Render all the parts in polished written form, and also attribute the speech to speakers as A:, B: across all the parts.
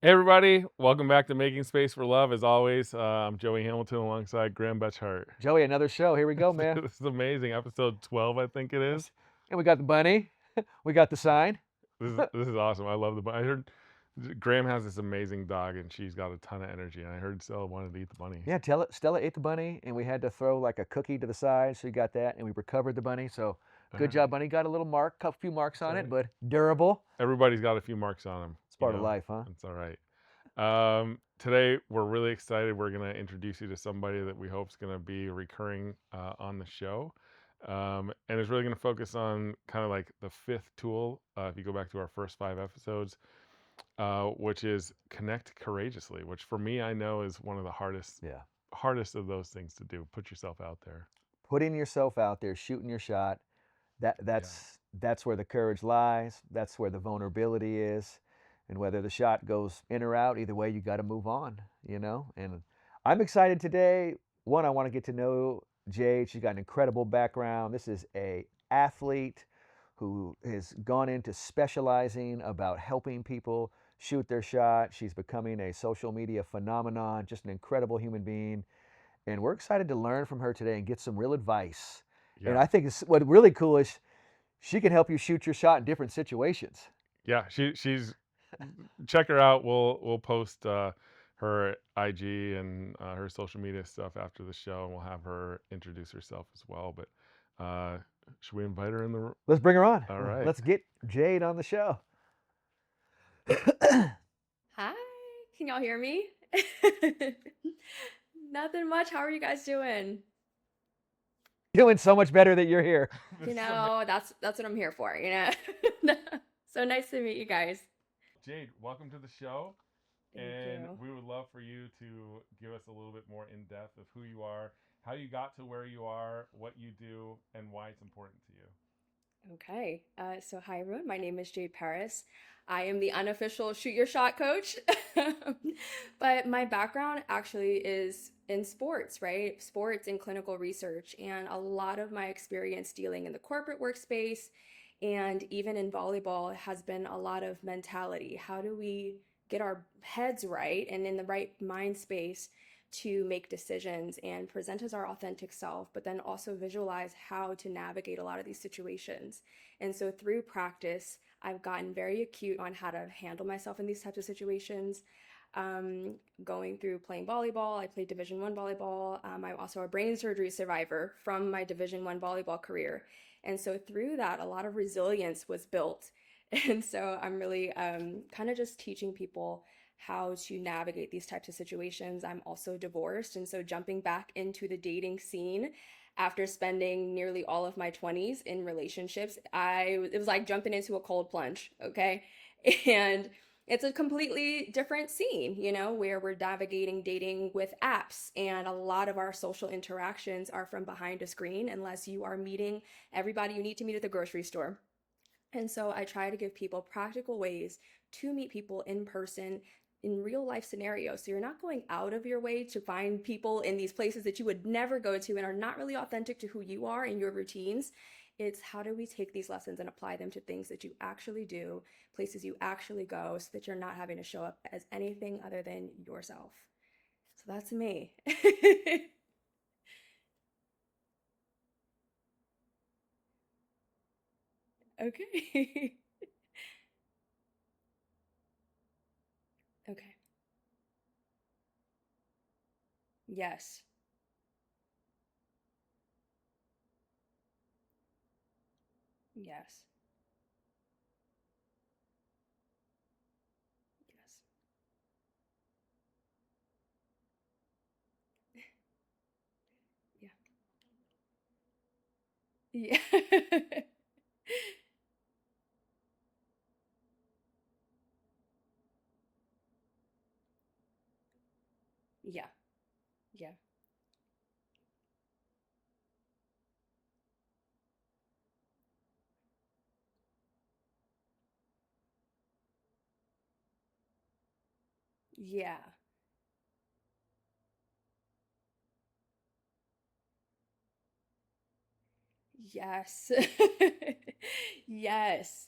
A: Hey everybody, welcome back to Making Space for Love. As always, I'm Joey Hamilton alongside Graham Betchart.
B: Joey, another show. Here we go, man.
A: This is amazing. Episode 12, I think it is.
B: Yes. And we got the bunny. We got the sign.
A: This is awesome. I love I heard Graham has this amazing dog, and she's got a ton of energy. And I heard Stella wanted to eat the bunny.
B: Yeah, tell it. Stella ate the bunny, and we had to throw like a cookie to the side, so you got that, and we recovered the bunny. So
A: All
B: good
A: right,
B: job, bunny. Got a little mark, a few marks
A: it's
B: on
A: all
B: it,
A: right.
B: but durable.
A: Everybody's got a few marks on them.
B: It's part of life, huh?
A: It's all right. Today we're really excited. We're gonna introduce you to somebody that we hope is gonna be recurring on the show. And it's really going to focus on kind of like the fifth tool. If you go back to our first 5 episodes, which is connect courageously, which for me I know is one of the
B: Yeah.
A: hardest of those things to do. Put yourself out there.
B: Putting yourself out there, shooting your shot. That
A: Yeah.
B: that's where the courage lies. That's where the vulnerability is. And whether the shot goes in or out, either way, you got to move on. And I'm excited today. One, I want to get to know Jade. She's got an incredible background. This is a athlete who has gone into specializing about helping people shoot their shot. She's becoming a social media phenomenon, just an incredible human being. And we're excited to learn from her today and get some real advice. And
A: Yeah.
B: I think what really cool is she can help you shoot your shot in different situations.
A: Yeah. She's check her out. We'll post her IG and her social media stuff after the show, and we'll have her introduce herself as well. But should we invite her in the room?
B: Let's bring her on.
A: All right.
B: Let's get Jade on the show.
C: Hi, can y'all hear me? Nothing much. How are you guys doing?
B: Doing so much better that you're here.
C: That's what I'm here for. So nice to meet you guys.
A: Jade, welcome to the show.
C: Thank
A: And
C: you.
A: we would love for you to give us a little bit more in depth of who you are, how you got to where you are, what you do, and why it's important to you.
C: Okay. So hi everyone. My name is Jade Paris. I am the unofficial shoot your shot coach. But my background actually is in sports, right? Sports and clinical research. And a lot of my experience dealing in the corporate workspace and even in volleyball has been a lot of mentality. How do we get our heads right and in the right mind space to make decisions and present as our authentic self, but then also visualize how to navigate a lot of these situations. And so through practice, I've gotten very acute on how to handle myself in these types of situations. Going through playing volleyball, I played Division 1 volleyball. I'm also a brain surgery survivor from my Division 1 volleyball career. And so through that, a lot of resilience was built. And so I'm really kind of just teaching people how to navigate these types of situations. I'm also divorced, and so jumping back into the dating scene after spending nearly all of my 20s in relationships, it was like jumping into a cold plunge, okay? And it's a completely different scene, where we're navigating dating with apps, and a lot of our social interactions are from behind a screen unless you are meeting everybody you need to meet at the grocery store. And so I try to give people practical ways to meet people in person in real life scenarios. So you're not going out of your way to find people in these places that you would never go to and are not really authentic to who you are and your routines. It's how do we take these lessons and apply them to things that you actually do, places you actually go, so that you're not having to show up as anything other than yourself. So that's me. Okay. Okay. Yes. Yes. Yes. Yeah. Yeah. Yeah. Yeah. Yeah. Yes. Yes.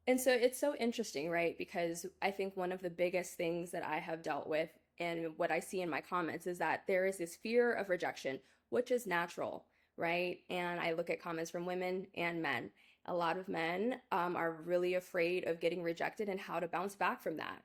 C: And so it's so interesting, right? Because I think one of the biggest things that I have dealt with and what I see in my comments is that there is this fear of rejection, which is natural, right? And I look at comments from women and men. A lot of men are really afraid of getting rejected and how to bounce back from that.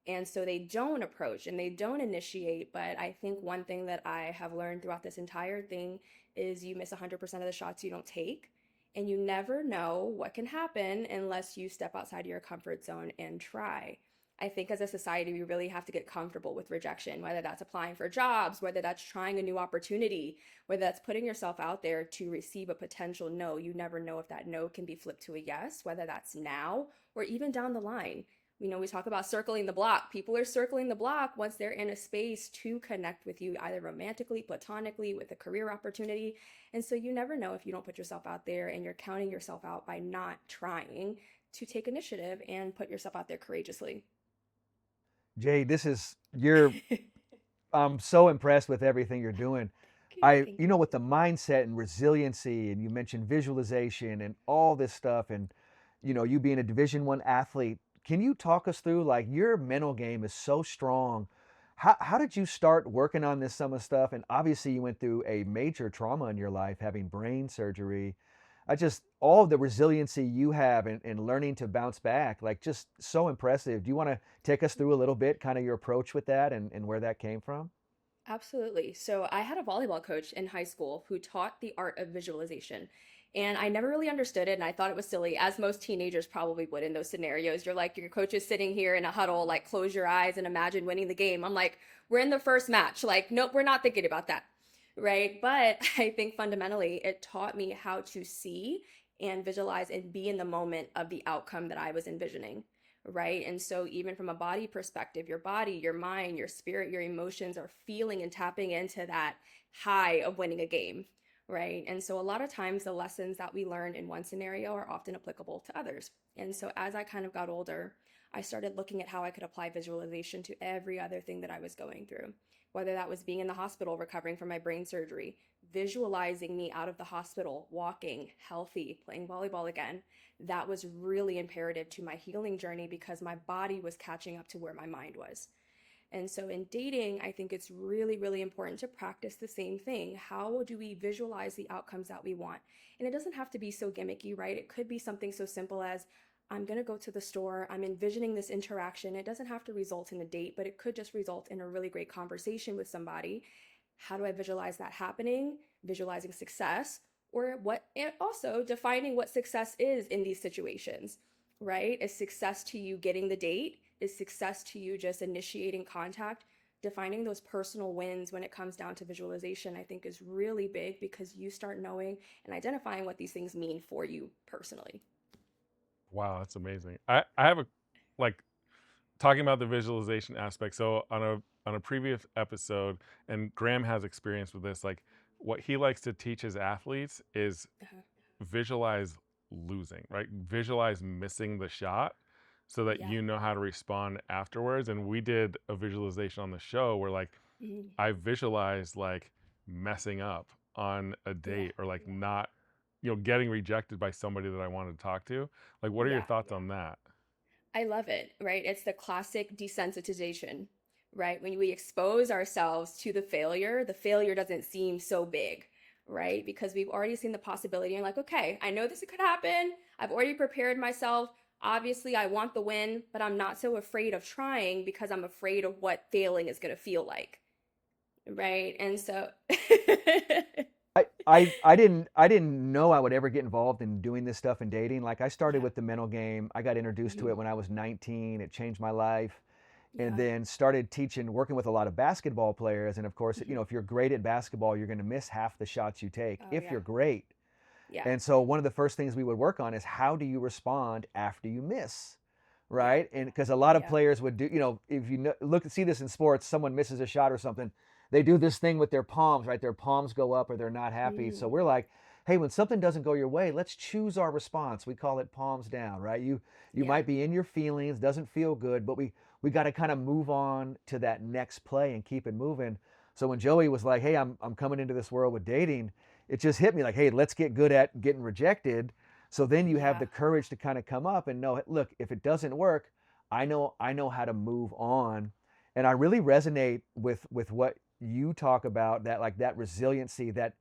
C: And so they don't approach and they don't initiate. But I think one thing that I have learned throughout this entire thing is you miss 100% of the shots you don't take. And you never know what can happen unless you step outside of your comfort zone and try. I think as a society, we really have to get comfortable with rejection, whether that's applying for jobs, whether that's trying a new opportunity, whether that's putting yourself out there to receive a potential no. You never know if that no can be flipped to a yes, whether that's now or even down the line. We talk about circling the block. People are circling the block once they're in a space to connect with you, either romantically, platonically, with a career opportunity. And so you never know if you don't put yourself out there, and you're counting yourself out by not trying to take initiative and put yourself out there courageously.
B: Jay, you're, I'm so impressed with everything you're doing.
C: Thank you.
B: With the mindset and resiliency, and you mentioned visualization and all this stuff, and, you being a Division 1 athlete, can you talk us through, like, your mental game is so strong. How did you start working on this some of stuff? And obviously you went through a major trauma in your life, having brain surgery. I just, all of the resiliency you have and learning to bounce back, like, just so impressive. Do you want to take us through a little bit, kind of your approach with that and where that came from?
C: Absolutely. So I had a volleyball coach in high school who taught the art of visualization. And I never really understood it, and I thought it was silly, as most teenagers probably would in those scenarios. You're like, your coach is sitting here in a huddle, like, close your eyes and imagine winning the game. I'm like, we're in the first match. Like, nope, we're not thinking about that. Right. But I think fundamentally it taught me how to see and visualize and be in the moment of the outcome that I was envisioning. Right. And so, even from a body perspective, your body, your mind, your spirit, your emotions are feeling and tapping into that high of winning a game. Right. And so, a lot of times, the lessons that we learn in one scenario are often applicable to others. And so, as I kind of got older, I started looking at how I could apply visualization to every other thing that I was going through, whether that was being in the hospital recovering from my brain surgery, visualizing me out of the hospital, walking, healthy, playing volleyball again. That was really imperative to my healing journey because my body was catching up to where my mind was. And so in dating, I think it's really, really important to practice the same thing. How do we visualize the outcomes that we want? And it doesn't have to be so gimmicky, right? It could be something so simple as, I'm going to go to the store. I'm envisioning this interaction. It doesn't have to result in a date, but it could just result in a really great conversation with somebody. How do I visualize that happening? Visualizing success, or what, and also defining what success is in these situations, right? Is success to you getting the date? Is success to you just initiating contact? Defining those personal wins when it comes down to visualization, I think, is really big because you start knowing and identifying what these things mean for you personally.
A: Wow, that's amazing. I have a like talking about the visualization aspect. So on a previous episode, and Graham has experience with this, like what he likes to teach his athletes is
C: Uh-huh.
A: visualize losing, right? Visualize missing the shot so that
C: Yeah.
A: you know how to respond afterwards. And we did a visualization on the show where like
C: Mhm.
A: I visualized like messing up on a
C: Yeah.
A: date or like not, getting rejected by somebody that I wanted to talk to. Like, what are your
C: Yeah.
A: thoughts on that?
C: I love it, right? It's the classic desensitization, right? When we expose ourselves to the failure doesn't seem so big, right? Because we've already seen the possibility and like, okay, I know this could happen. I've already prepared myself. Obviously, I want the win, but I'm not so afraid of trying because I'm afraid of what failing is going to feel like, right? And so,
B: I didn't know I would ever get involved in doing this stuff in dating. Like, I started
C: yeah,
B: with the mental game. I got introduced to
C: mhm,
B: it when I was 19. It changed my life. And
C: yeah,
B: then started teaching, working with a lot of basketball players. And of course,
C: mhm.
B: if you're great at basketball, you're going to miss half the shots you take
C: Oh
B: if
C: yeah,
B: you're great.
C: yeah,
B: And so one of the first things we would work on is, how do you respond after you miss?
C: yeah,
B: Right? And because a lot of
C: yeah,
B: players would do, if you see this in sports, someone misses a shot or something, they do this thing with their palms, right? Their palms go up or they're not happy. So
C: mm,
B: we're like, hey, when something doesn't go your way, let's choose our response. We call it palms down, right? You
C: yeah,
B: might be in your feelings, doesn't feel good, but we got to kind of move on to that next play and keep it moving. So when Joey was like, hey, I'm coming into this world with dating, it just hit me like, hey, let's get good at getting rejected. So then you have
C: Yeah.
B: the courage to kind of come up and know, look, if it doesn't work, I know how to move on. And I really resonate with what you talk about, that like that resiliency, that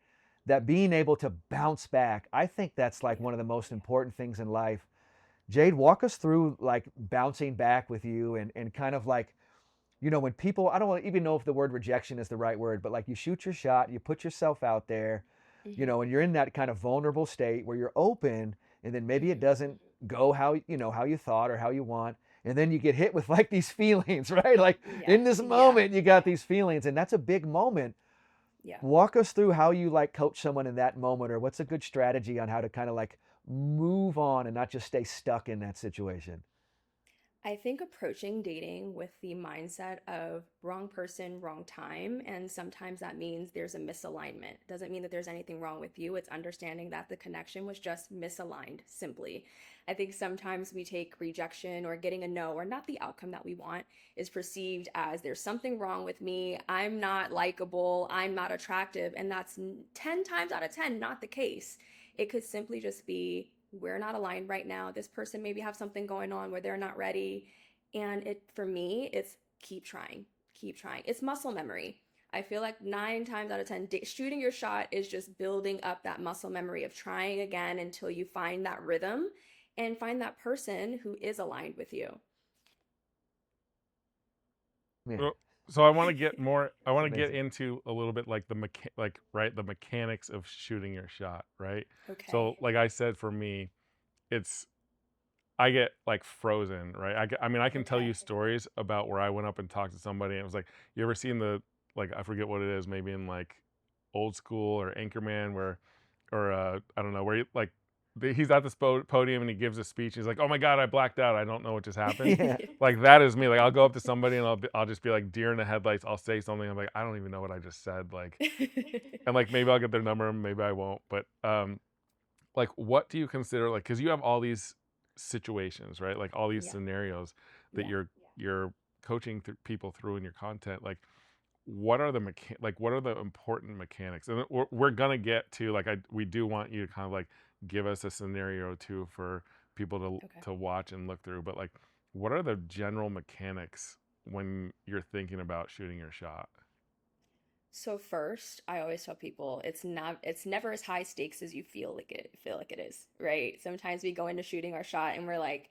B: being able to bounce back. I think that's like
C: Yeah.
B: one of the most important things in life. Jade, walk us through like bouncing back with you, and kind of like, when people, I don't even know if the word rejection is the right word, but like you shoot your shot, you put yourself out there,
C: Hmm.
B: and you're in that kind of vulnerable state where you're open, and then maybe it
C: Hmm.
B: doesn't go how you thought or how you want. And then you get hit with like these feelings, right? Like
C: Yeah.
B: in this
C: Yeah.
B: moment, you got these feelings, and that's a big moment.
C: Yeah.
B: Walk us through how you like coach someone in that moment, or what's a good strategy on how to kind of like move on and not just stay stuck in that situation.
C: I think approaching dating with the mindset of wrong person, wrong time, and sometimes that means there's a misalignment. It doesn't mean that there's anything wrong with you. It's understanding that the connection was just misaligned, simply. I think sometimes we take rejection or getting a no or not the outcome that we want is perceived as there's something wrong with me. I'm not likable. I'm not attractive. And that's 10 times out of 10 not the case. It could simply just be we're not aligned right now. This person maybe have something going on where they're not ready. And it for me, it's keep trying. Keep trying. It's muscle memory. I feel like 9 times out of 10, shooting your shot is just building up that muscle memory of trying again until you find that rhythm and find that person who is aligned with you.
B: Man,
A: Well, so I want to get more. I
B: that's
A: want to get
B: amazing.
A: into a little bit like like right, the mechanics of shooting your shot, right? So,
C: Okay.
A: like I said, for me, it's I get like frozen, right? I mean, I can tell you
C: Okay.
A: stories about where I went up and talked to somebody, and it was like, you ever seen the like I forget what it is, maybe in like Old School or Anchorman, where or I don't know, where he like he's at this podium and he gives a speech. He's like, "Oh my God, I blacked out. I don't know what just happened."
B: Yeah.
A: Like that is me. Like I'll go up to somebody and I'll just be like deer in the headlights. I'll say something. I'm like, I don't even know what I just said. Like, and like maybe I'll get their number, maybe I won't. But like what do you consider like because you have all these situations, right? Like all these
C: Yeah.
A: scenarios that
C: Yeah.
A: you're coaching people through in your content. Like what are the like what are the important mechanics? And we're gonna get to like we do want you to kind of like give us a scenario too for people
C: Okay.
A: to watch and look through. But like what are the general mechanics when you're thinking about shooting your shot?
C: So first, I always tell people it's never as high stakes as you feel like it is, right? Sometimes we go into shooting our shot and we're like,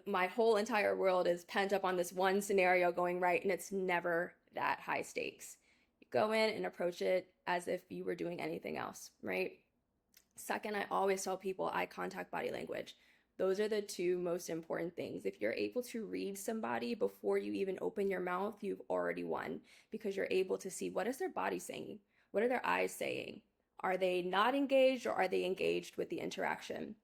C: my whole entire world is pent up on this one scenario going right, and it's never that high stakes. You go in and approach it as if you were doing anything else, right? Second, I always tell people eye contact, body language. Those are the two most important things. If you're able to read somebody before you even open your mouth, you've already won because you're able to see what is their body saying? What are their eyes saying? Are they not engaged or are they engaged with the interaction?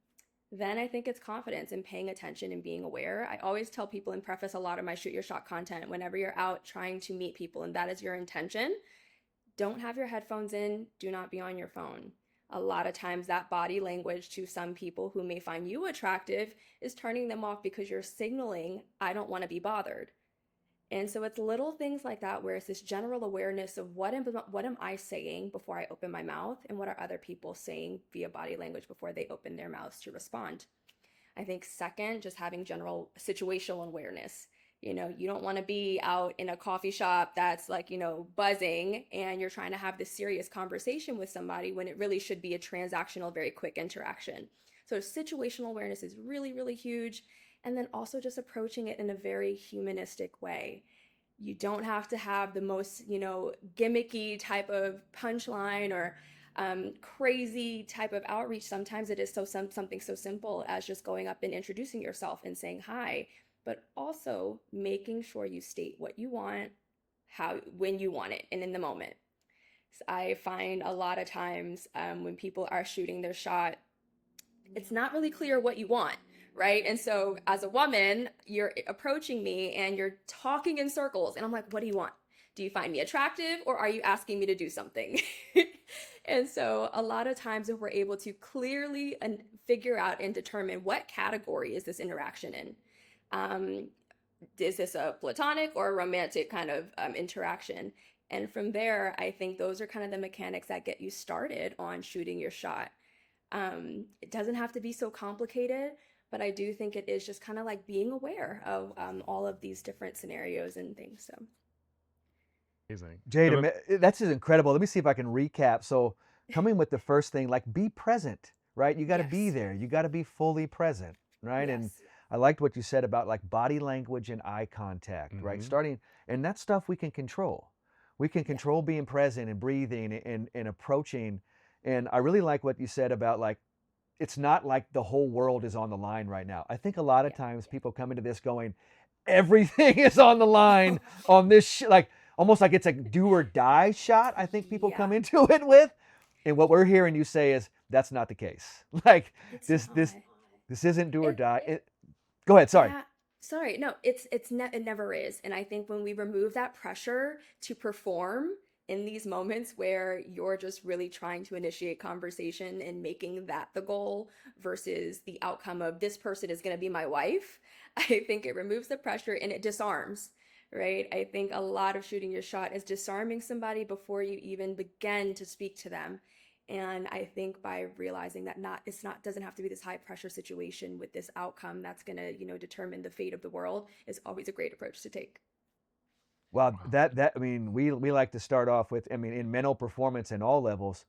C: Then I think it's confidence and paying attention and being aware. I always tell people and preface a lot of my shoot your shot content whenever you're out trying to meet people and that is your intention, don't have your headphones in, do not be on your phone. A lot of times, that body language to some people who may find you attractive is turning them off because you're signaling, I don't want to be bothered. And so it's little things like that where it's this general awareness of what am I saying before I open my mouth and what are other people saying via body language before they open their mouths to respond. I think second, just having general situational awareness. You don't want to be out in a coffee shop that's like, buzzing and you're trying to have this serious conversation with somebody when it really should be a transactional, very quick interaction. So situational awareness is really, really huge. And then also just approaching it in a very humanistic way. You don't have to have the most, gimmicky type of punchline or crazy type of outreach. Sometimes it is something so simple as just going up and introducing yourself and saying hi, but also making sure you state what you want, how, when you want it, and in the moment. I find a lot of times when people are shooting their shot, it's not really clear what you want, right? And so as a woman, you're approaching me and you're talking in circles and I'm like, what do you want? Do you find me attractive or are you asking me to do something? And so a lot of times if we're able to clearly figure out and determine what category is this interaction in, um, is this a platonic or a romantic kind of interaction? And from there, I think those are kind of the mechanics that get you started on shooting your shot. It doesn't have to be so complicated, but I do think it is just kind of like being aware of all of these different scenarios and things. So,
A: Amazing.
B: Jade,
A: And then,
B: that's just incredible. Let me see if I can recap. So, coming with the first thing, like be present, right? You got to be
C: yes,
B: there. You got to be fully present, right? And
C: yes,
B: I liked what you said about like body language and eye contact, right?
A: mm-hmm.
B: Starting, and that stuff we can control. We can
C: yeah,
B: control being present and breathing and approaching. And I really like what you said about like, it's not like the whole world is on the line right now. I think a lot of
C: yeah,
B: times people come into this going, everything is on the line on this, like almost like it's a do or die shot. I think people come
C: yeah.
B: into it with, and what we're hearing you say is that's not the case. Like
C: It's
B: this,
C: not.
B: this isn't do or
C: It
B: die. Go ahead. Sorry.
C: Yeah, sorry. No, it never is. And I think when we remove that pressure to perform in these moments where you're just really trying to initiate conversation and making that the goal versus the outcome of this person is going to be my wife, I think it removes the pressure and it disarms, right? I think a lot of shooting your shot is disarming somebody before you even begin to speak to them. And I think by realizing that it's not doesn't have to be this high pressure situation with this outcome that's going to, determine the fate of the world is always a great approach to take.
B: Well,
A: Wow.
B: that I mean, we like to start off with. I mean, in mental performance in all levels,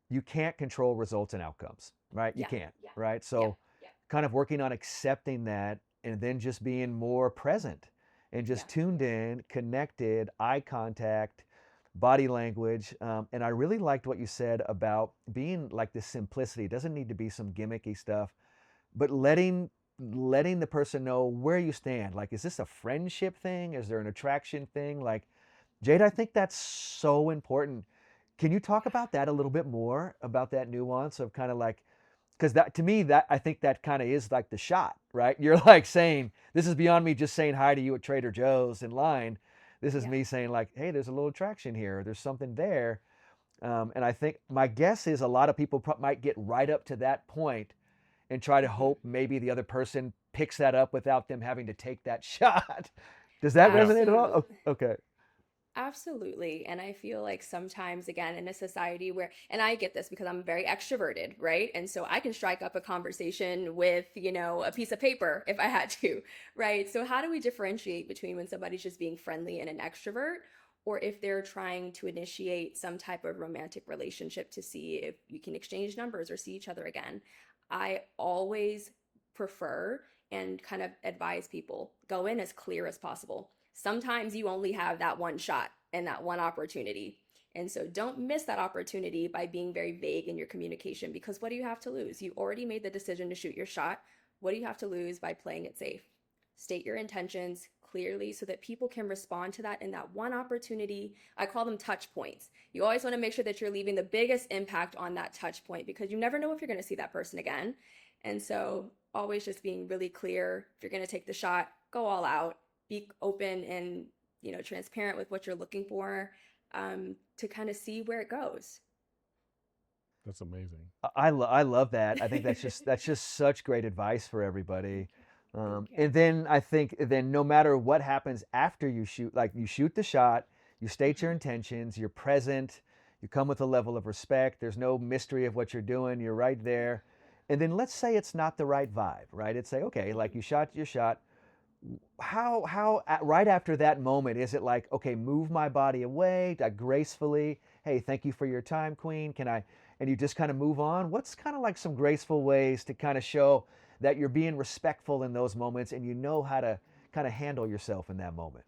B: you can't control results and outcomes, right? You
C: Yeah.
B: can't, right?
C: Yep.
B: So, kind of working on accepting that, and then just being more present and
C: Yeah.
B: just tuned in, connected, eye contact, body language. And I really liked what you said about being like this simplicity. It doesn't need to be some gimmicky stuff, but letting the person know where you stand. Like, is this a friendship thing? Is there an attraction thing? Like, Jade, I think that's so important. Can you talk about that a little bit more about that nuance of kind of like, because that to me, that I think that kind of is like the shot, right? You're like saying, this is beyond me just saying hi to you at Trader Joe's in line. This is
C: Yeah.
B: me saying like, hey, there's a little attraction here. There's something there. And I think my guess is a lot of people might get right up to that point and try to
C: Hmm.
B: hope maybe the other person picks that up without them having to take that shot. Does that
A: Yeah.
B: resonate at all?
C: Absolutely.
B: Okay.
C: Absolutely. And I feel like sometimes, again, in a society where, and I get this because I'm very extroverted, right? And so I can strike up a conversation with, a piece of paper if I had to, right? So, how do we differentiate between when somebody's just being friendly and an extrovert, or if they're trying to initiate some type of romantic relationship to see if you can exchange numbers or see each other again? I always prefer and kind of advise people go in as clear as possible. Sometimes you only have that one shot and that one opportunity. And so don't miss that opportunity by being very vague in your communication because what do you have to lose? You already made the decision to shoot your shot. What do you have to lose by playing it safe? State your intentions clearly so that people can respond to that in that one opportunity. I call them touch points. You always want to make sure that you're leaving the biggest impact on that touch point because you never know if you're going to see that person again. And so, always just being really clear if you're going to take the shot, go all out, be open and transparent with what you're looking for to kind of see where it goes.
A: That's amazing.
B: I love that. I think that's just such great advice for everybody.
C: Thank you.
B: And then I think then no matter what happens after you shoot, like you shoot the shot, you state your
C: Mhm.
B: intentions, you're present, you come with a level of respect. There's no mystery of what you're doing. You're right
C: Yeah.
B: there. And then let's say it's not the right vibe, right? It's say, okay, like
C: Mhm.
B: you shot your shot. Right after that moment is it like, okay, move my body away gracefully, hey, thank you for your time, queen, can I, and you just kind of move on? What's kind of like some graceful ways to kind of show that you're being respectful in those moments and you know how to kind of handle yourself in that moment?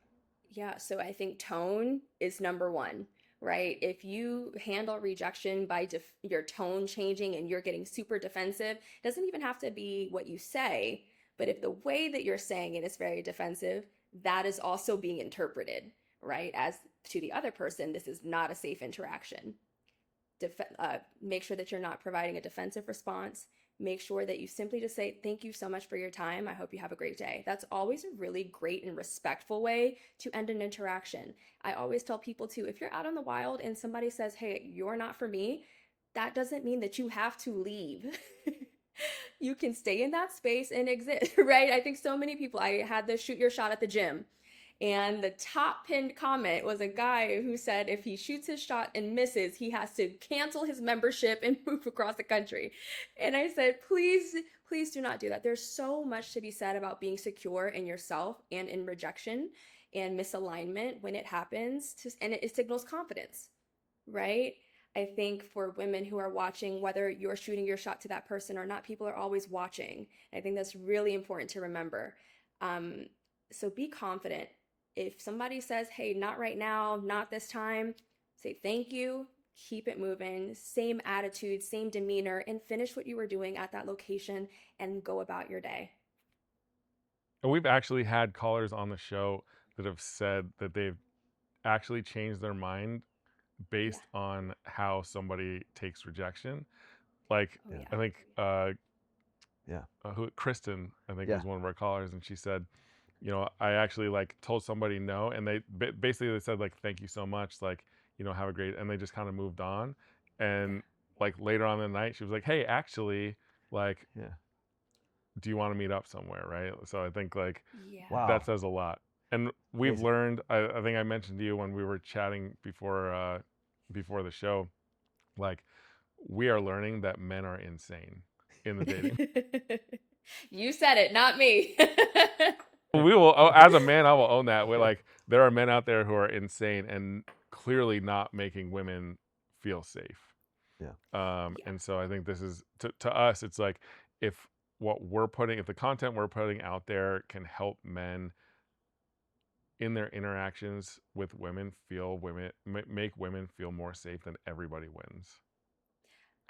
C: Yeah, so I think tone is number one, right? If you handle rejection by your tone changing and you're getting super defensive, it doesn't even have to be what you say, but if the way that you're saying it is very defensive, that is also being interpreted, right? As to the other person, this is not a safe interaction. Make sure that you're not providing a defensive response. Make sure that you simply just say, thank you so much for your time. I hope you have a great day. That's always a really great and respectful way to end an interaction. I always tell people too, if you're out in the wild and somebody says, hey, you're not for me, that doesn't mean that you have to leave. You can stay in that space and exist, right? I think so many people, I had the shoot your shot at the gym And the top pinned comment was a guy who said if he shoots his shot and misses, he has to cancel his membership and move across the country. And I said, please, please do not do that. There's so much to be said about being secure in yourself and in rejection and misalignment when it happens, and it signals confidence, right? I think for women who are watching, whether you're shooting your shot to that person or not, people are always watching. I think that's really important to remember. Um, so be confident. If somebody says, hey, not right now, not this time, say thank you, keep it moving, same attitude, same demeanor, and finish what you were doing at that location and go about your day.
A: And we've actually had callers on the show that have said that they've actually changed their mind
C: Yeah.
A: based on how somebody takes rejection. Like,
C: Oh,
B: Yeah.
C: yeah.
A: I think
B: Yeah.
A: who Kristen, I think,
B: Yeah.
A: was one of our callers, and she said, I actually like told somebody no, and they basically they said like, thank you so much, like, have a great, and they just kind of moved on.
C: Yeah.
A: And like later on in the night, she was like, hey, actually, like,
B: Yeah.
A: do you want to meet up somewhere, right? So I think like
C: Yeah.
A: that
B: Wow.
A: says a lot. And we've
B: Amazing.
A: learned. I think I mentioned to you when we were chatting before the show, like we are learning that men are insane in the dating.
C: You said it, not me.
A: We will, as a man, I will own that. We're like, there are men out there who are insane and clearly not making women feel safe.
B: Yeah.
C: Yeah.
A: And so I think this is to us, it's like if if the content we're putting out there can help men in their interactions with women make women feel more safe, then everybody wins.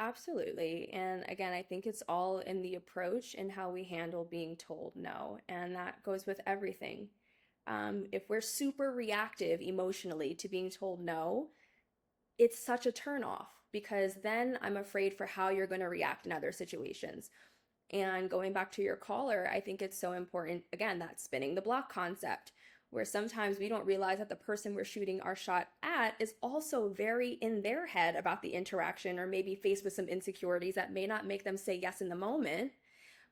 C: Absolutely. And again, I think it's all in the approach and how we handle being told no. And that goes with everything. If we're super reactive emotionally to being told no, it's such a turnoff because then I'm afraid for how you're going to react in other situations. And going back to your caller, I think it's so important, again, that spinning the block concept, where sometimes we don't realize that the person we're shooting our shot at is also very in their head about the interaction or maybe faced with some insecurities that may not make them say yes in the moment,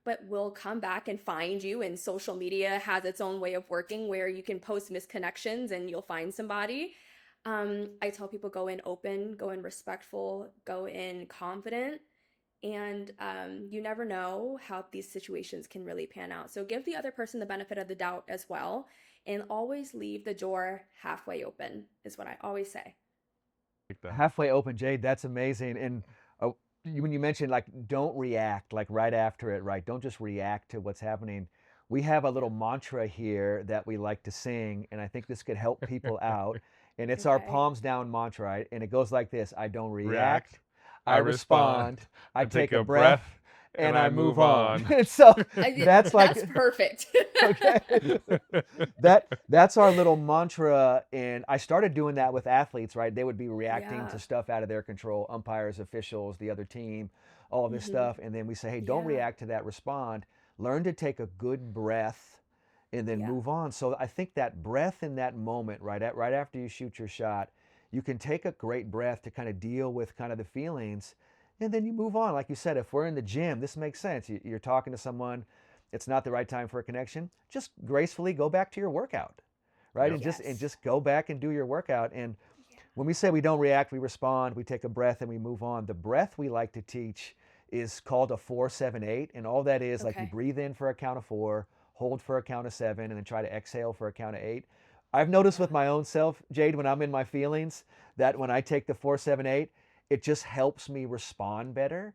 C: but will come back and find you. And social media has its own way of working where you can post misconnections and you'll find somebody. I tell people go in open, go in respectful, go in confident, and you never know how these situations can really pan out. So give the other person the benefit of the doubt as well, and always leave the door halfway open, is what I always say.
A: Like that.
B: Halfway open, Jade. That's amazing. And when you mentioned like don't react like right after it, right? Don't just react to what's happening. We have a little mantra here that we like to sing, and I think this could help people out. And it's our
C: Okay.
B: palms down mantra, right? And it goes like this: I don't react,
A: React,
B: I
A: I respond,
B: respond, I
A: I
B: take
A: take
B: a
A: a
B: breath,
A: breath, and
B: and I
A: I
B: move
A: move
B: on.
A: on.
B: And so that's
C: That's
B: like
C: perfect.
B: okay. That's our little mantra, and I started doing that with athletes, right? They would be reacting to
C: Yeah.
B: stuff out of their control, umpires, officials, the other team, all of this
C: Hmm.
B: stuff, and then we say, hey, don't
C: Yeah.
B: react to that, respond, learn to take a good breath and then
C: Yeah.
B: move on. So I think that breath in that moment, right after you shoot your shot, you can take a great breath to kind of deal with kind of the feelings, and then you move on. Like you said, if we're in the gym, this makes sense. You're talking to someone, it's not the right time for a connection, just gracefully go back to your workout, right?
A: Yep.
B: And just
C: Yes.
B: go back and do your workout. And
C: Yeah.
B: when we say we don't react, we respond, we take a breath and we move on. The breath we like to teach is called a 4-7-8, and all that is like you
C: Okay.
B: breathe in for a count of 4, hold for a count of 7, and then try to exhale for a count of 8. I've noticed
C: Yeah.
B: with my own self, Jade, when I'm in my feelings, that when I take the 4-7-8, it just helps me respond better.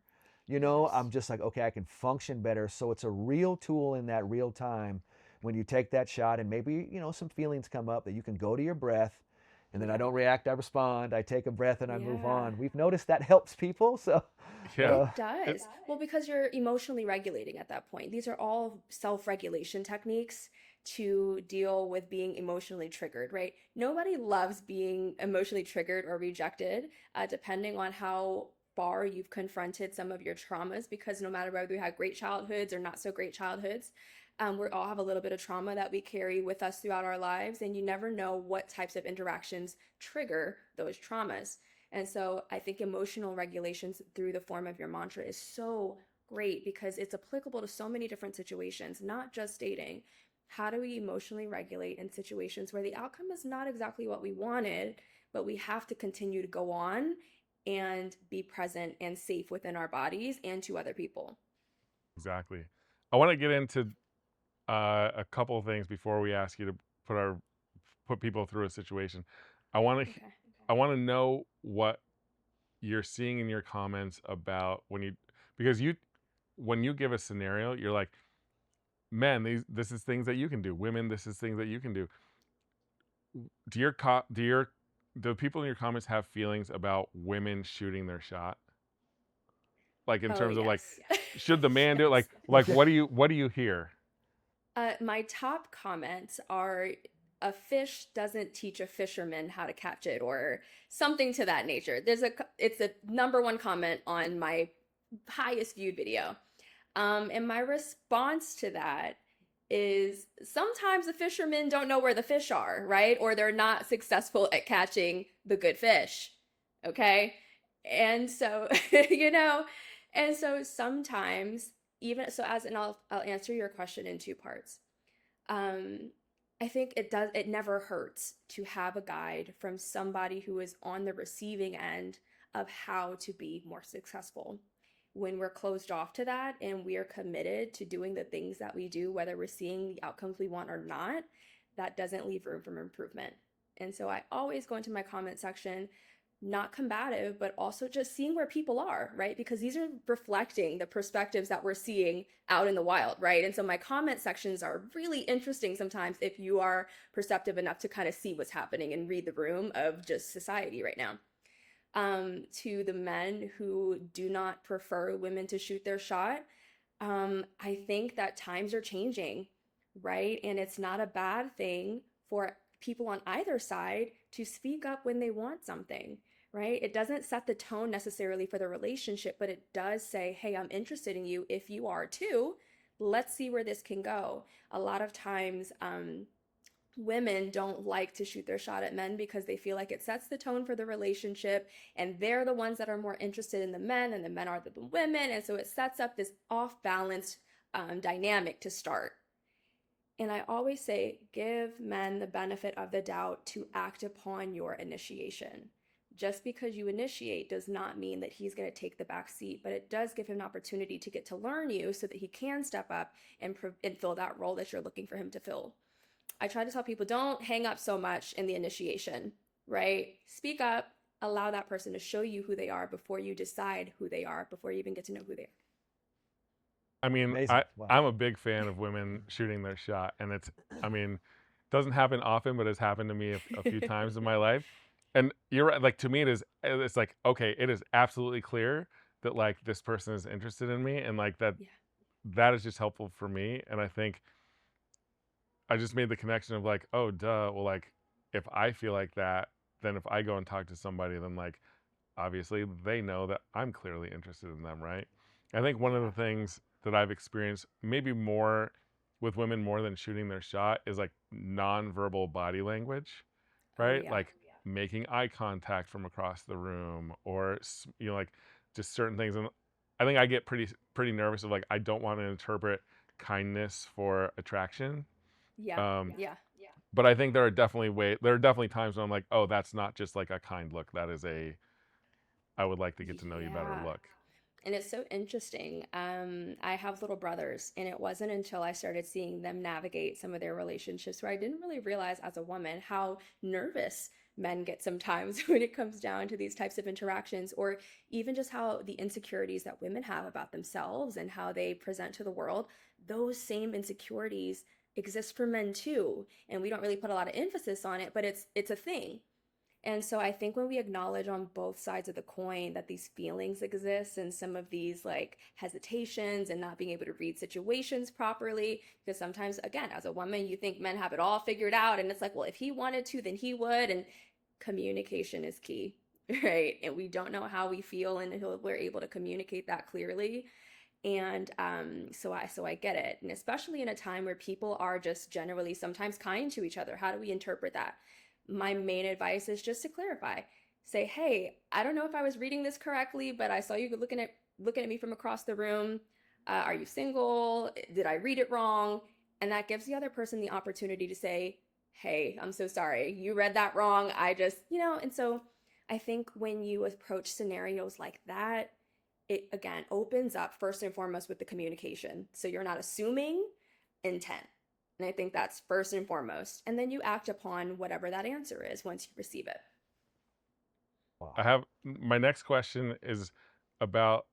B: I'm
C: Yes.
B: just like, okay, I can function better. So it's a real tool in that real time when you take that shot, and maybe, some feelings come up, that you can go to your breath, and then I
C: Yeah.
B: don't react, I respond, I take a breath and I move
C: Yeah.
B: on. We've noticed that helps people. So,
A: Yeah.
B: uh,
C: It
A: It,
C: does. Well, because you're emotionally regulating at that point. These are all self-regulation techniques to deal with being emotionally triggered, right? Nobody loves being emotionally triggered or rejected, depending on how far you've confronted some of your traumas, because no matter whether we had great childhoods or not so great childhoods, we all have a little bit of trauma that we carry with us throughout our lives, and you never know what types of interactions trigger those traumas. And so I think emotional regulations through the form of your mantra is so great because it's applicable to so many different situations, not just dating. How do we emotionally regulate in situations where the outcome is not exactly what we wanted, but we have to continue to go on and be present and safe within our bodies and to other people?
A: Exactly. I want to get into a couple of things before we ask you to put people through a situation. I want to
C: Okay.
A: I want to know what you're seeing in your comments about because you when you give a scenario, you're like, men, this is things that you can do. Women, this is things that you can do. Do your co- do your do people in your comments have feelings about women shooting their shot? Like in
C: Oh,
A: terms of like,
C: yes.
A: should the man do it?
C: Yes.
A: Like what do you hear?
C: My top comments are a fish doesn't teach a fisherman how to catch it or something to that nature. It's a number one comment on my highest viewed video. And my response to that is sometimes the fishermen don't know where the fish are, right? Or they're not successful at catching the good fish. Okay. And so, you know, and so sometimes even so as and I'll answer your question in two parts. Um, I think it never hurts to have a guide from somebody who is on the receiving end of how to be more successful. When we're closed off to that and we are committed to doing the things that we do, whether we're seeing the outcomes we want or not, that doesn't leave room for improvement. And so I always go into my comment section not combative, but also just seeing where people are, right? Because these are reflecting the perspectives that we're seeing out in the wild, right? And so my comment sections are really interesting sometimes if you are perceptive enough to kind of see what's happening and read the room of just society right now. To the men who do not prefer women to shoot their shot, I think that times are changing, right? And it's not a bad thing for people on either side to speak up when they want something, right? It doesn't set the tone necessarily for the relationship, but it does say, hey, I'm interested in you if you are too. Let's see where this can go. A lot of times, women don't like to shoot their shot at men because they feel like it sets the tone for the relationship and they're the ones that are more interested in the men and the men are the women, and so it sets up this off balance dynamic to start. And I always say give men the benefit of the doubt to act upon your initiation. Just because you initiate does not mean that he's going to take the back seat, but it does give him an opportunity to get to learn you so that he can step up and fill that role that you're looking for him to fill. I try to tell people don't hang up so much in the initiation, right? Speak up, allow that person to show you who they are before you decide who they are, before you even get to know who they
A: I mean,
B: Amazing. Wow.
A: I'm a big fan of women shooting their shot, and I mean, doesn't happen often, but it's happened to me a few times in my life. And you're right, like to me, it's like okay, it is absolutely clear that like this person is interested in me, and like
C: are. Yeah.
A: that is just helpful for me. And I think I just made the connection of like, oh, duh. Well, like if I feel like that, then if I go and talk to somebody, then like obviously they know that I'm clearly interested in them, right? I think one of
C: Yeah.
A: the things that I've experienced maybe more with women more than shooting their shot is like nonverbal body language,
C: Oh,
A: right?
C: yeah.
A: Like making eye contact from across the room or like just certain things. And I think I get pretty nervous of like I don't want to interpret kindness for attraction.
C: Yeah.
A: Um,
C: Yeah.
A: but I think there are definitely times when I'm like, oh, that's not just like a kind look. That is a I would like to get to know you better
C: Yeah.
A: look.
C: And it's so interesting. I have little brothers, and it wasn't until I started seeing them navigate some of their relationships where I didn't really realize as a woman how nervous men get sometimes when it comes down to these types of interactions, or even just how the insecurities that women have about themselves and how they present to the world, those same insecurities exist for men too. And we don't really put a lot of emphasis on it, but it's a thing. And so I think when we acknowledge on both sides of the coin that these feelings exist and some of these like hesitations and not being able to read situations properly, because sometimes, again, as a woman, you think men have it all figured out. And it's like, well, if he wanted to, then he would. And communication is key, right? And we don't know how we feel until we're able to communicate that clearly. And so I get it. And especially in a time where people are just generally sometimes kind to each other, how do we interpret that? My main advice is just to clarify. Say, hey, I don't know if I was reading this correctly, but I saw you looking at me from across the room. Are you single? Did I read it wrong? And that gives the other person the opportunity to say, hey, I'm so sorry. You read that wrong. I just, and so I think when you approach scenarios like that, it again opens up first and foremost with the communication. So you're not assuming intent. And I think that's first and foremost. And then you act upon whatever that answer is once you receive it.
A: I have my next question is about,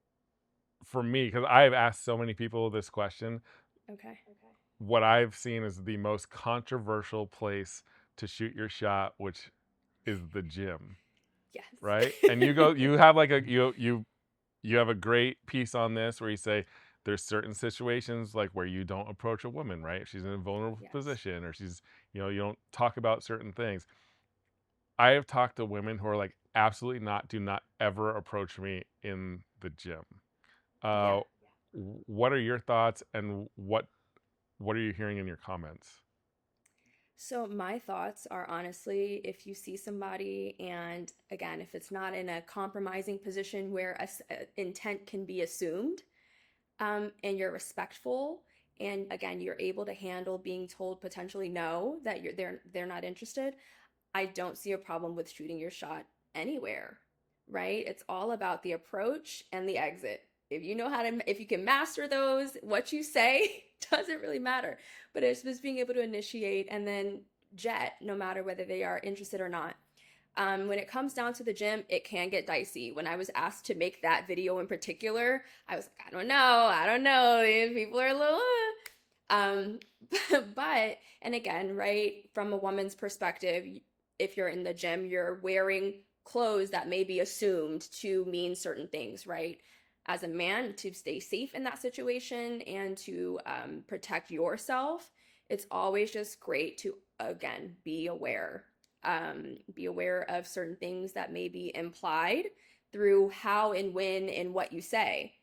A: for me, because I've asked so many people this question.
C: Okay.
A: What I've seen is the most controversial place to shoot your shot, which is the gym,
C: Yes.
A: right? And you have like you have a great piece on this where you say there's certain situations like where you don't approach a woman, right? If she's in a vulnerable
C: Yes.
A: position, or she's, you don't talk about certain things. I have talked to women who are like, absolutely not, do not ever approach me in the gym.
C: Yeah.
A: What are your thoughts, and what are you hearing in your comments?
C: So my thoughts are, honestly, if you see somebody, and again, if it's not in a compromising position where intent can be assumed, and you're respectful, and again, you're able to handle being told potentially no, that they're not interested, I don't see a problem with shooting your shot anywhere, right? It's all about the approach and the exit. If you know how to, if you can master those, what you say doesn't really matter. But it's just being able to initiate and then jet, no matter whether they are interested or not. When it comes down to the gym, it can get dicey. When I was asked to make that video in particular, I was like, I don't know. People are a little, um, but, and again, right, from a woman's perspective, if you're in the gym, you're wearing clothes that may be assumed to mean certain things, right? As a man, to stay safe in that situation and to protect yourself, it's always just great to, again, be aware. Be aware of certain things that may be implied through how and when and what you say.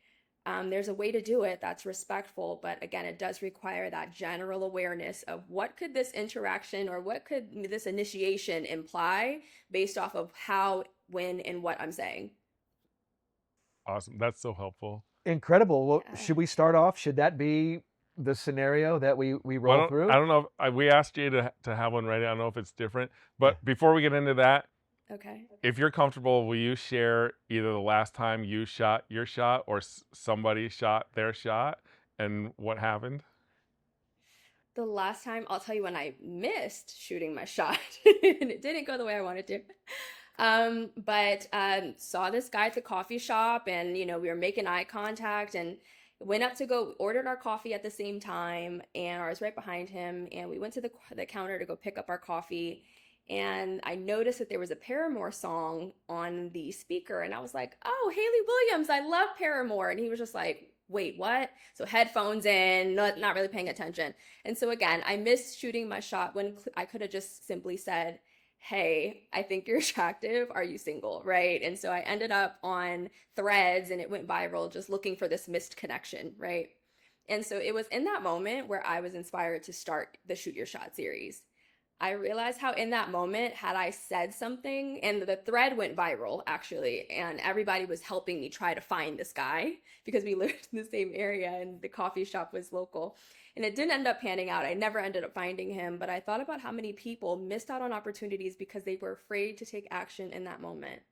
C: There's a way to do it that's respectful, but again, it does require that general awareness of what could this interaction or what could this initiation imply based off of how, when, and what I'm saying.
A: Awesome. That's so helpful.
B: Incredible. Well,
C: Yeah.
B: should we start off? Should that be the scenario that we
A: Well,
B: roll through?
A: I don't know if we asked you to have one ready. I don't know if it's different, but
B: Yeah.
A: before we get into that,
C: Okay.
A: if you're comfortable, will you share either the last time you shot your shot or somebody shot their shot and what happened?
C: The last time, I'll tell you when I missed shooting my shot and it didn't go the way I wanted to. But saw this guy at the coffee shop, and we were making eye contact, and went up to go ordered our coffee at the same time, and I was right behind him, and we went to the counter to go pick up our coffee, and I noticed that there was a Paramore song on the speaker, and I was like, "Oh, Haley Williams, I love Paramore," and he was just like, "Wait, what?" So headphones in, not really paying attention. And so again, I missed shooting my shot when I could have just simply said, "Hey, I think you're attractive. Are you single?" Right? And so I ended up on Threads, and it went viral just looking for this missed connection, right? And so it was in that moment where I was inspired to start the Shoot Your Shot series. I realized how in that moment, had I said something, and the thread went viral actually, and everybody was helping me try to find this guy because we lived in the same area and the coffee shop was local. And it didn't end up panning out. I never ended up finding him, but I thought about how many people missed out on opportunities because they were afraid to take action in that moment.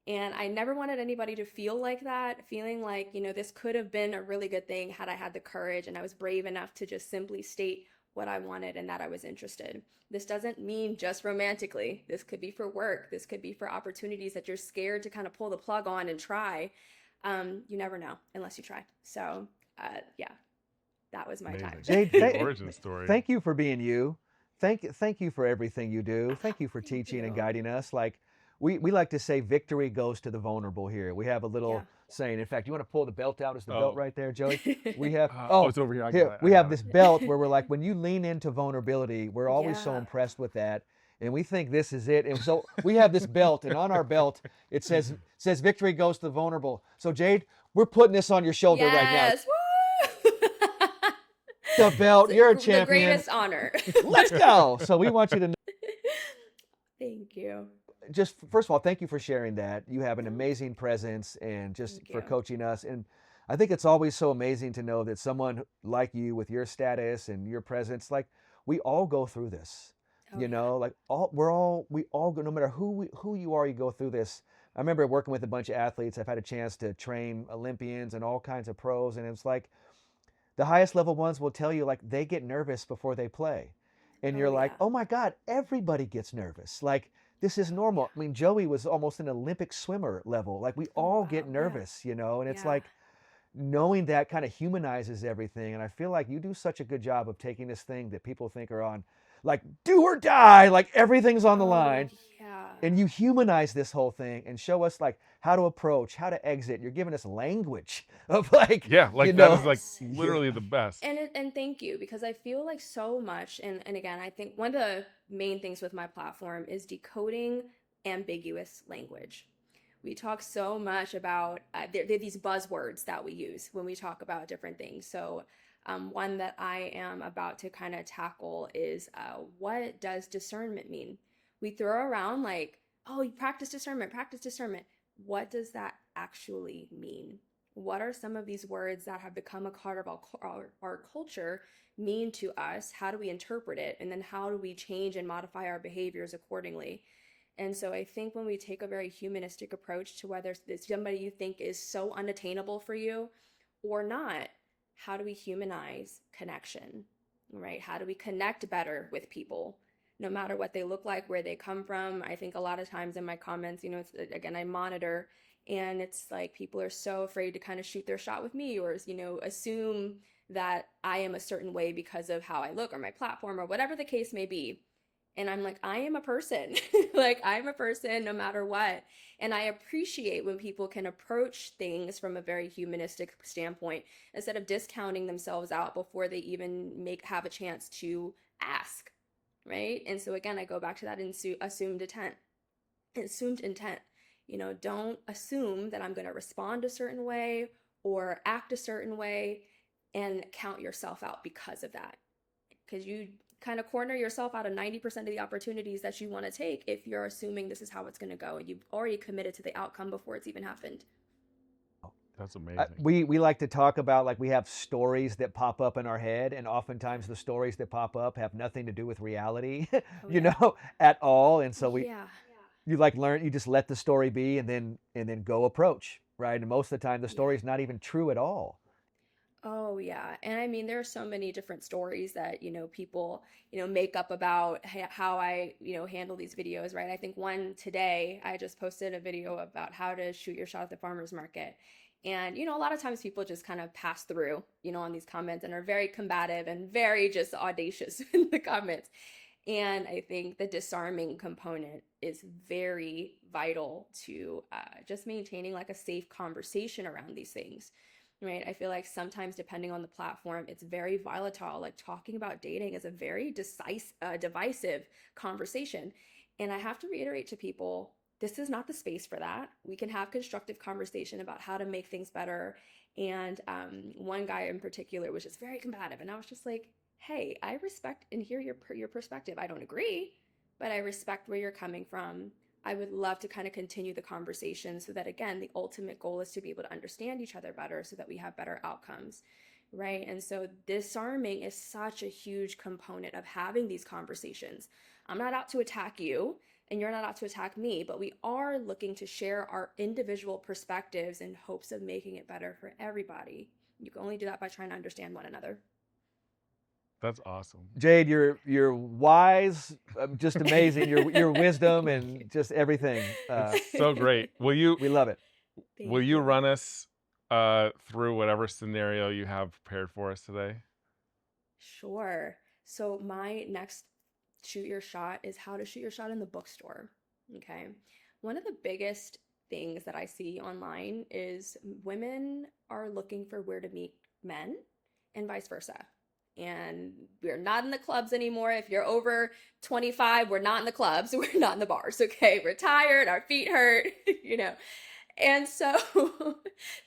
C: And I never wanted anybody to feel like that, feeling like, this could have been a really good thing had I had the courage and I was brave enough to just simply state what I wanted and that I was interested. This doesn't mean just romantically. This could be for work. This could be for opportunities that you're scared to kind of pull the plug on and try. You never know unless you try. So, yeah, that was my time.
B: Jade,
A: The origin story.
B: thank you for being you. Thank you for everything you do. Thank you for
C: Thank
B: teaching and
C: you.
B: guiding us. Like we like to say, victory goes to the vulnerable here. We have a little
C: Yeah.
B: saying. In fact, you want to pull the belt out? Is the belt
A: Oh.
B: right there, Joey? We have
A: It's over here.
B: here
A: I
B: we
A: got
B: have
A: it.
B: this belt where we're like, when you lean into vulnerability, we're always so
C: Yeah.
B: impressed with that. And we think this is it. And so we have this belt, and on our belt it says victory goes to the vulnerable. So Jade, we're putting this on your shoulder right now.
C: Yes. Woo!
B: The belt, you're a
C: The
B: champion.
C: greatest honor.
B: Let's go. So we want you to know,
C: Thank you.
B: just first of all, thank you for sharing that. You have an amazing presence, and just
C: Thank
B: for
C: you.
B: coaching us. And I think it's always so amazing to know that someone like you with your status and your presence, like we all go through this,
C: Oh yeah.
B: like we all go, no matter who you are, you go through this. I remember working with a bunch of athletes. I've had a chance to train Olympians and all kinds of pros. And it's like the highest level ones will tell you like they get nervous before they play. And
C: Oh
B: you're like,
C: yeah.
B: oh my God, everybody gets nervous. Like this is
C: Oh yeah.
B: normal. I mean, Joey was almost an Olympic swimmer level. Like we
C: Oh
B: all get
C: wow. Yeah.
B: nervous, and it's
C: Yeah.
B: like knowing that kind of humanizes everything. And I feel like you do such a good job of taking this thing that people think are on like do or die, like everything's on the
C: Oh
B: line,
C: yeah.
B: and you humanize this whole thing and show us like how to approach, how to exit. You're giving us language of like,
A: Yeah,
B: you
A: like that
B: know,
A: is like
C: Yes.
B: yeah.
A: literally the best.
C: And thank you, because I feel like so much, and again, I think one of the main things with my platform is decoding ambiguous language. We talk so much about there are these buzzwords that we use when we talk about different things. So one that I am about to kind of tackle is what does discernment mean? We throw around like, oh, you practice discernment, practice discernment. What does that actually mean? What are some of these words that have become a part of our culture mean to us? How do we interpret it? And then how do we change and modify our behaviors accordingly? And so I think when we take a very humanistic approach to whether it's somebody you think is so unattainable for you or not, how do we humanize connection, right? How do we connect better with people, no matter what they look like, where they come from? I think a lot of times in my comments, it's, again, I monitor, and it's like people are so afraid to kind of shoot their shot with me, or, assume that I am a certain way because of how I look or my platform or whatever the case may be. And I'm like, I am a person. Like, I'm a person no matter what. And I appreciate when people can approach things from a very humanistic standpoint instead of discounting themselves out before they even have a chance to ask, right? And so again, I go back to that assumed intent. Assumed intent. Don't assume that I'm going to respond a certain way or act a certain way and count yourself out because of that, because you kind of corner yourself out of 90% of the opportunities that you want to take if you're assuming this is how it's going to go and you've already committed to the outcome before it's even happened.
A: That's amazing.
B: We like to talk about like we have stories that pop up in our head, and oftentimes the stories that pop up have nothing to do with reality,
C: Oh yeah.
B: at all. And so
C: Yeah.
B: you like learn, you just let the story be, and then go approach, right? And most of the time the
C: Yeah.
B: story is not even true at all.
C: Oh yeah. And I mean, there are so many different stories that, people, make up about how I, handle these videos, right? I think one today, I just posted a video about how to shoot your shot at the farmer's market. And, a lot of times people just kind of pass through, on these comments and are very combative and very just audacious in the comments. And I think the disarming component is very vital to just maintaining like a safe conversation around these things, right? I feel like sometimes, depending on the platform, it's very volatile. Like talking about dating is a very divisive conversation. And I have to reiterate to people, this is not the space for that. We can have constructive conversation about how to make things better. And one guy in particular was just very combative. And I was just like, hey, I respect and hear your perspective. I don't agree, but I respect where you're coming from. I would love to kind of continue the conversation so that, again, the ultimate goal is to be able to understand each other better so that we have better outcomes, right? And so disarming is such a huge component of having these conversations. I'm not out to attack you and you're not out to attack me, but we are looking to share our individual perspectives in hopes of making it better for everybody. You can only do that by trying to understand one another.
A: That's awesome.
B: Jade, you're wise, just amazing. Your wisdom and just everything.
A: It's so great. Will you
B: We love it.
A: will
C: Thank
A: you
C: you.
A: run us through whatever scenario you have prepared for us today?
C: Sure. So my next shoot your shot is how to shoot your shot in the bookstore. Okay. One of the biggest things that I see online is women are looking for where to meet men and vice versa. And we're not in the clubs anymore. If you're over 25, we're not in the clubs. We're not in the bars. Okay. We're tired. Our feet hurt, you know. And so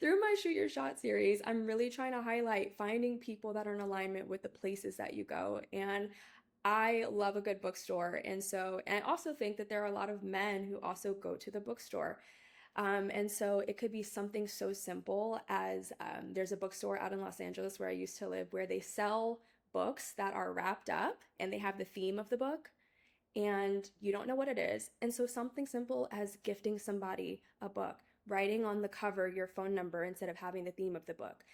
C: through my Shoot Your Shot series, I'm really trying to highlight finding people that are in alignment with the places that you go. And I love a good bookstore. And I also think that there are a lot of men who also go to the bookstore. And so it could be something so simple as there's a bookstore out in Los Angeles where I used to live where they sell books that are wrapped up and they have the theme of the book and you don't know what it is. And so something simple as gifting somebody a book, writing on the cover your phone number instead of having the theme of the book.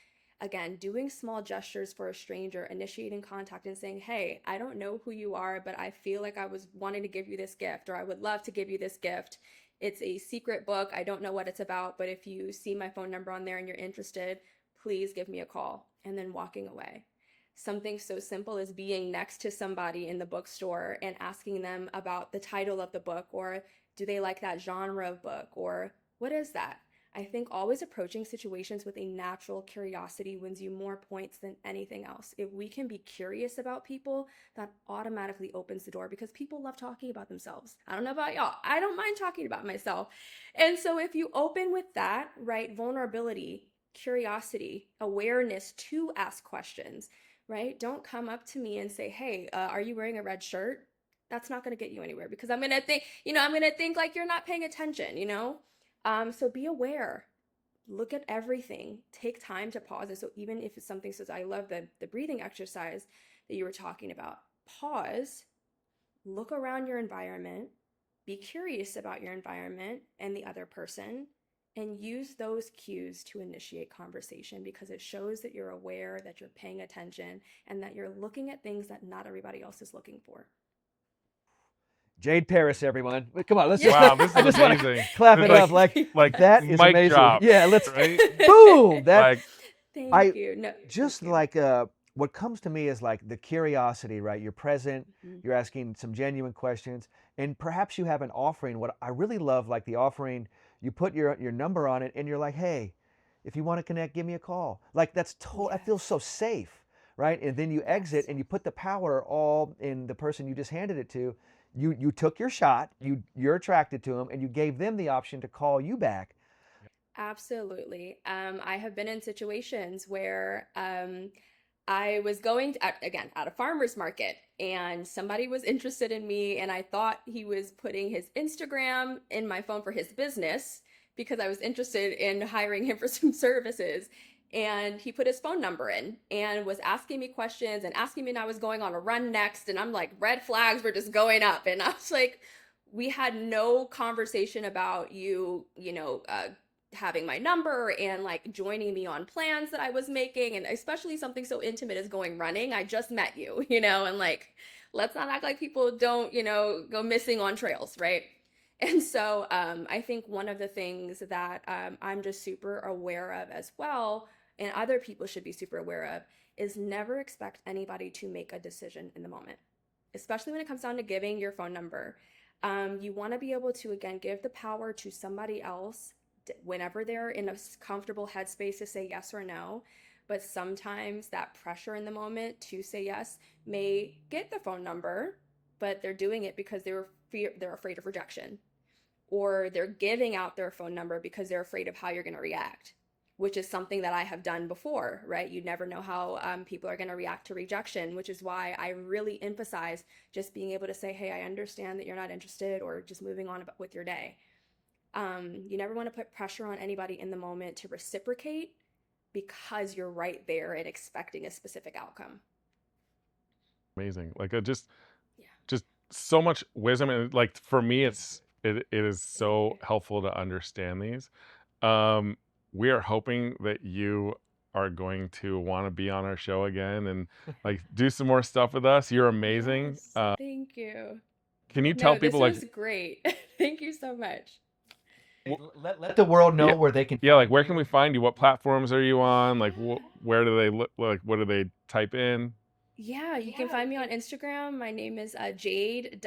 C: Again, doing small gestures for a stranger, initiating contact and saying, hey, I don't know who you are, but I feel like I was wanting to give you this gift, or I would love to give you this gift. It's a secret book. I don't know what it's about, but if you see my phone number on there and you're interested, please give me a call. And then walking away. Something so simple as being next to somebody in the bookstore and asking them about the title of the book, or do they like that genre of book, or what is that? I think always approaching situations with a natural curiosity wins you more points than anything else. If we can be curious about people, that automatically opens the door because people love talking about themselves. I don't know about y'all. I don't mind talking about myself. And so if you open with that, right, vulnerability, curiosity, awareness to ask questions, right? Don't come up to me and say, hey, are you wearing a red shirt? That's not going to get you anywhere because I'm going to think, I'm going to think like you're not paying attention. So be aware. Look at everything. Take time to pause. And so even if it's something says, I love the breathing exercise that you were talking about. Pause, look around your environment, be curious about your environment and the other person, and use those cues to initiate conversation because it shows that you're aware, that you're paying attention, and that you're looking at things that not everybody else is looking for.
B: Jade Paris, everyone. Come on, let's
A: Wow, this
B: I
A: is
B: just want to
A: amazing.
B: clap
A: It's
B: it up
A: like
B: that is
A: mic
B: amazing.
A: drop,
B: Yeah, let's
A: right?
B: boom. That
A: Like,
C: Thank
B: I
C: you. No,
B: just
C: thank you.
B: like what comes to me is like the curiosity, right? You're present,
C: Mhm.
B: you're asking some genuine questions, and perhaps you have an offering. What I really love, like the offering, you put your number on it, and you're like, hey, if you want to connect, give me a call. Like that feels
C: Yes.
B: so safe, right? And then you exit
C: Yes.
B: and you put the power all in the person you just handed it to. You took your shot, you're attracted to them, and you gave them the option to call you back.
C: Absolutely. I have been in situations where I was going to, again, at a farmer's market and somebody was interested in me and I thought he was putting his Instagram in my phone for his business because I was interested in hiring him for some services. And he put his phone number in and was asking me questions and asking me when I was going on a run next. And I'm like, red flags were just going up. And I was like, we had no conversation about having my number and like joining me on plans that I was making, and especially something so intimate as going running. I just met you, and like, let's not act like people don't, go missing on trails, right? And so I think one of the things that I'm just super aware of as well, and other people should be super aware of, is never expect anybody to make a decision in the moment, especially when it comes down to giving your phone number. You want to be able to, again, give the power to somebody else whenever they're in a comfortable headspace to say yes or no. But sometimes that pressure in the moment to say yes may get the phone number, but they're doing it because they're afraid of rejection, or they're giving out their phone number because they're afraid of how you're going to react, which is something that I have done before, right? You never know how people are going to react to rejection, which is why I really emphasize just being able to say, hey, I understand that you're not interested, or just moving on with your day. You never want to put pressure on anybody in the moment to reciprocate because you're right there and expecting a specific outcome.
A: amazing. Like,
C: Yeah.
A: just so much wisdom, and like for me, it is
C: Thank
A: so
C: you.
A: helpful to understand these. Um, we are hoping that you are going to want to be on our show again and like do some more stuff with us. You're amazing.
C: Yes. Thank you.
A: Can you tell
C: No, this
A: people like
C: was great. Thank you so much.
B: Let the world
A: yeah,
B: know where they can
A: yeah, like
B: find
A: where can we
B: you.
A: find you? What platforms are you on? Like
C: Yeah.
A: where do they look? Like what do they type in?
C: Yeah, you can find me on Instagram. My name is jade.nyasia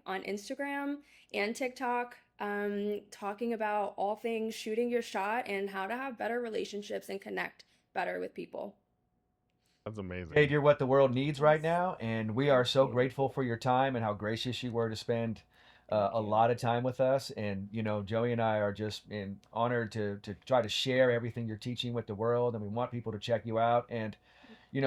C: on Instagram and TikTok, talking about all things shooting your shot and how to have better relationships and connect better with people.
A: That's amazing.
B: Jade, you're what the world needs right
C: Yes.
B: now, and we are
C: Thank
B: so
C: you.
B: grateful for your time and how gracious you were to spend
C: Thank
B: a
C: you.
B: lot of time with us. And Joey and I are just honored to try to share everything you're teaching with the world, and we want people to check you out. And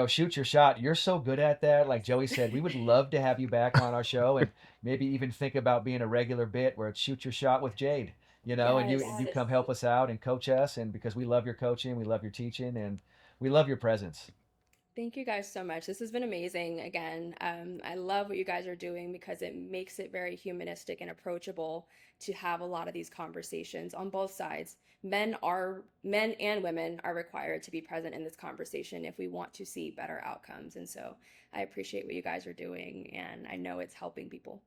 B: shoot your shot. You're so good at that. Like Joey said, we would love to have you back on our show and maybe even think about being a regular bit where it's shoot your shot with Jade, and you
C: Yes.
B: come help us out and coach us. And because we love your coaching, we love your teaching, and we love your presence.
C: Thank you guys so much. This has been amazing. Again, I love what you guys are doing because it makes it very humanistic and approachable to have a lot of these conversations on both sides. Men and women are required to be present in this conversation if we want to see better outcomes. And so I appreciate what you guys are doing, and I know it's helping people.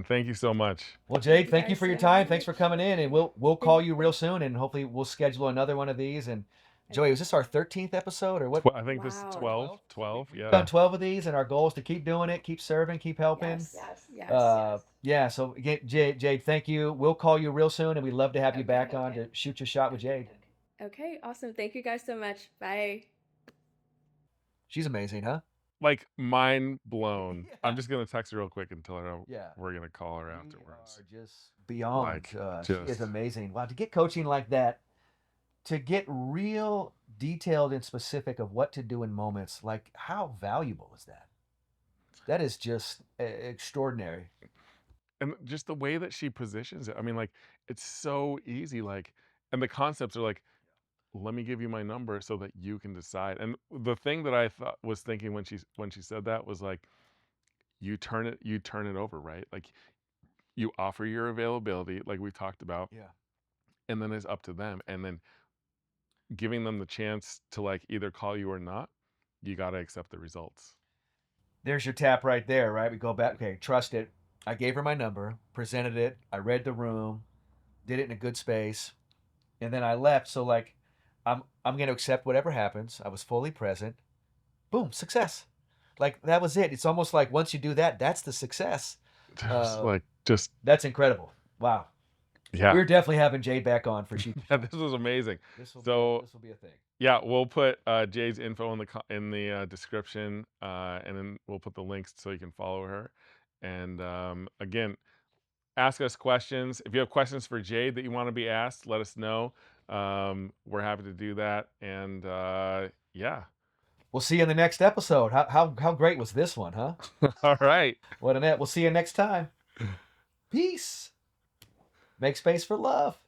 A: Thank you so much.
B: Well,
C: Thank
B: Jade,
C: you
B: thank you
C: guys
B: for your
C: so
B: time. Thanks for
C: much.
B: coming in, and we'll
C: Thank
B: call you real soon, and hopefully we'll schedule another one of these. And Joey, was
C: Okay.
B: this our 13th episode or what?
A: I think this is
C: Wow.
A: 12. 12.
B: We've done
A: Yeah.
B: 12 of these, and our goal is to keep doing it, keep serving, keep helping.
C: Yes. Yes.
B: Yeah. So again, Jade, thank you. We'll call you real soon, and we'd love to have you
C: Okay.
B: back on to shoot your shot with Jade.
C: Okay. Awesome. Thank you guys so much. Bye.
B: She's amazing, huh?
A: Like mind blown.
B: Yeah.
A: I'm just gonna text her real quick and tell her
B: Yeah.
A: we're gonna call her
B: We
A: afterwards.
B: are just beyond.
A: Like
B: She is
A: just
B: amazing. Wow, to get coaching like that, to get real detailed and specific of what to do in moments, like how valuable is that? That is just extraordinary.
A: and just the way that she positions it. I mean, like it's so easy. Like, and the concepts are like, let me give you my number so that you can decide. And the thing that I thought was thinking when she said that was like, you turn it over, right? Like you offer your availability, like we talked about,
B: Yeah.
A: and then it's up to them. And then giving them the chance to like either call you or not, you got to accept the results.
B: There's your tap right there, right? We go back. Okay, trust it. I gave her my number, presented it. I read the room, did it in a good space, and then I left. So like, I'm going to accept whatever happens. I was fully present. Boom, success. Like that was it. It's almost like once you do that, that's the success.
A: Just
B: Uh,
A: like, just,
B: that's incredible. Wow.
A: yeah.
B: We're definitely having Jade back on for Shoot.
A: Yeah, this was amazing.
B: This will
A: So,
B: be a thing.
A: yeah, we'll put Jade's info in the description, and then we'll put the links so you can follow her. And again, ask us questions. If you have questions for Jade that you want to be asked, let us know. We're happy to do that. And yeah.
B: We'll see you in the next episode. How great was this one, huh?
A: All right.
B: What a net. We'll see you next time. Peace. Make space for love.